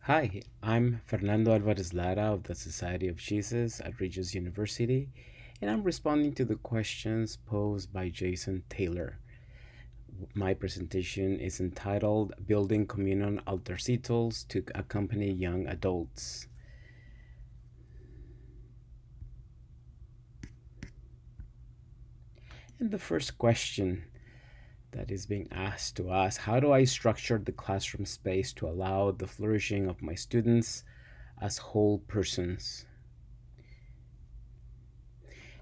Hi, I'm Fernando Alvarez-Lara of the Society of Jesus at Regis University, and I'm responding to the questions posed by Jason Taylor. My presentation is entitled Building Communal Altarcitos to Accompany Young Adults. And the first question that is being asked to us: how do I structure the classroom space to allow the flourishing of my students as whole persons?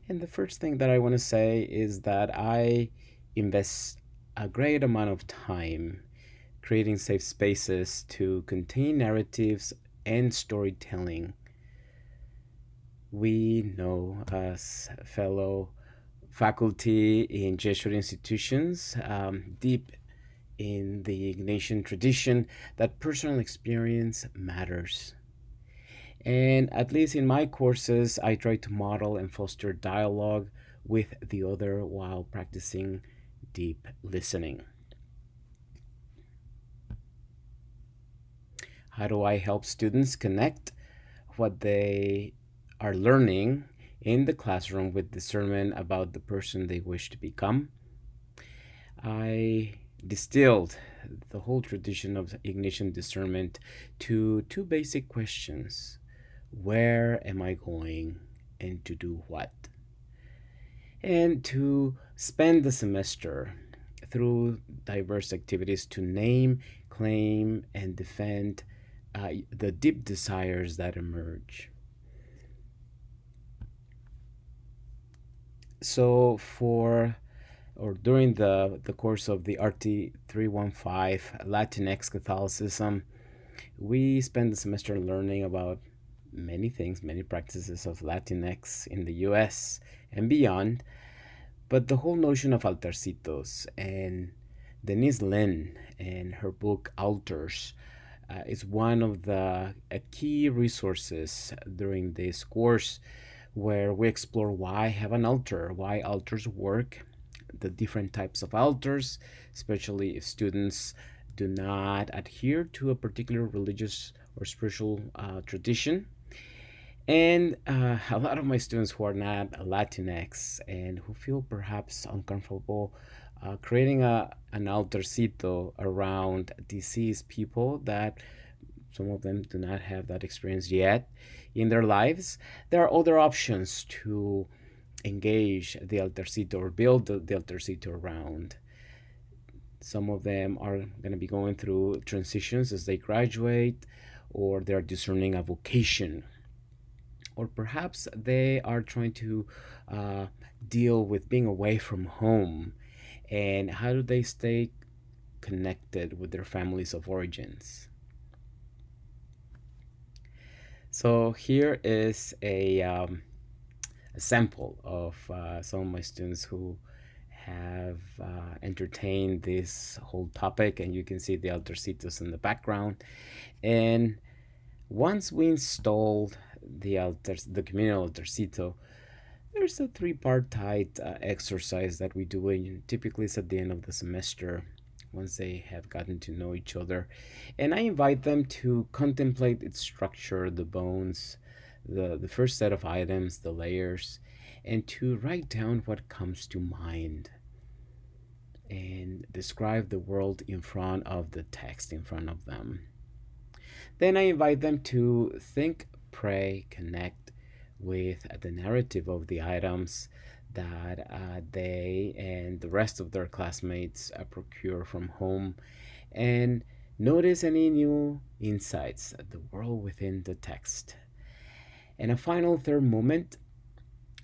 And the first thing that I want to say is that I invest a great amount of time creating safe spaces to contain narratives and storytelling. We know, as fellow faculty in Jesuit institutions, deep in the Ignatian tradition, that personal experience matters. And at least in my courses, I try to model and foster dialogue with the other while practicing deep listening. How do I help students connect what they are learning in the classroom with discernment about the person they wish to become? I distilled the whole tradition of Ignatian discernment to two basic questions: where am I going and to do what? And to spend the semester through diverse activities to name, claim, and defend the deep desires that emerge. So, for or during the course of the RT 315 Latinx Catholicism, we spend the semester learning about many things, many practices of Latinx in the US and beyond. But the whole notion of altarcitos and Denise Lynn and her book Altars is one of the key resources during this course, where we explore why have an altar, why altars work, the different types of altars, especially if students do not adhere to a particular religious or spiritual tradition. And a lot of my students who are not Latinx and who feel perhaps uncomfortable creating an altarcito around deceased people that some of them do not have that experience yet in their lives, there are other options to engage the altarcito or build the altarcito around. Some of them are going to be going through transitions as they graduate, or they're discerning a vocation, or perhaps they are trying to uh, deal with being away from home, and how do they stay connected with their families of origins. So here is a sample of some of my students who have entertained this whole topic, and you can see the altarcitos in the background. And once we installed the communal altarcito, there's a tripartite exercise that we do, and typically it's at the end of the semester once they have gotten to know each other. And I invite them to contemplate its structure, the bones, the first set of items, the layers, and to write down what comes to mind and describe the world in front of the text in front of them. Then I invite them to think, pray, connect with the narrative of the items that they and the rest of their classmates procure from home, and notice any new insights, the world within the text. And a final third moment,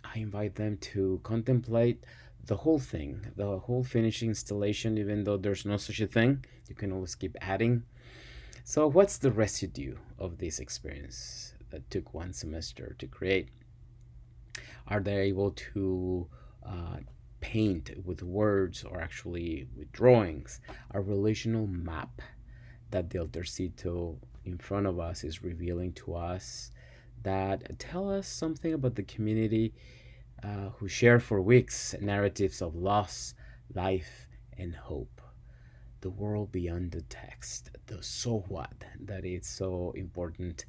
I invite them to contemplate the whole thing, the whole finished installation, even though there's no such a thing. You can always keep adding. So, what's the residue of this experience that took one semester to create? Are they able to uh, paint with words or actually with drawings a relational map that the Altarcito in front of us is revealing to us, that tell us something about the community who share for weeks narratives of loss, life, and hope? the world beyond the text, the so what that is so important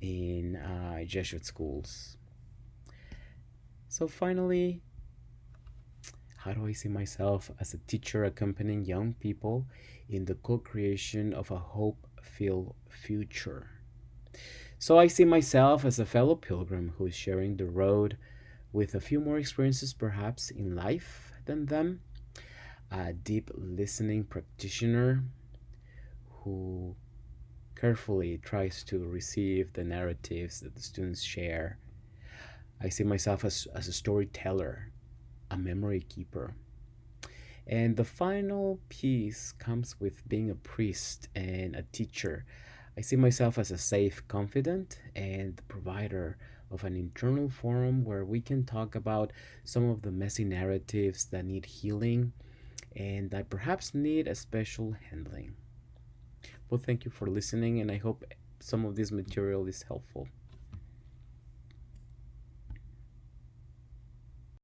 in Jesuit schools. So, finally, how do I see myself as a teacher accompanying young people in the co creation of a hope filled future? So, I see myself as a fellow pilgrim who is sharing the road with a few more experiences perhaps in life than them, a deep listening practitioner who carefully tries to receive the narratives that the students share. I see myself as a storyteller, a memory keeper. And the final piece comes with being a priest and a teacher. I see myself as a safe confidant and the provider of an internal forum where we can talk about some of the messy narratives that need healing and that perhaps need a special handling. Well, thank you for listening, and I hope some of this material is helpful.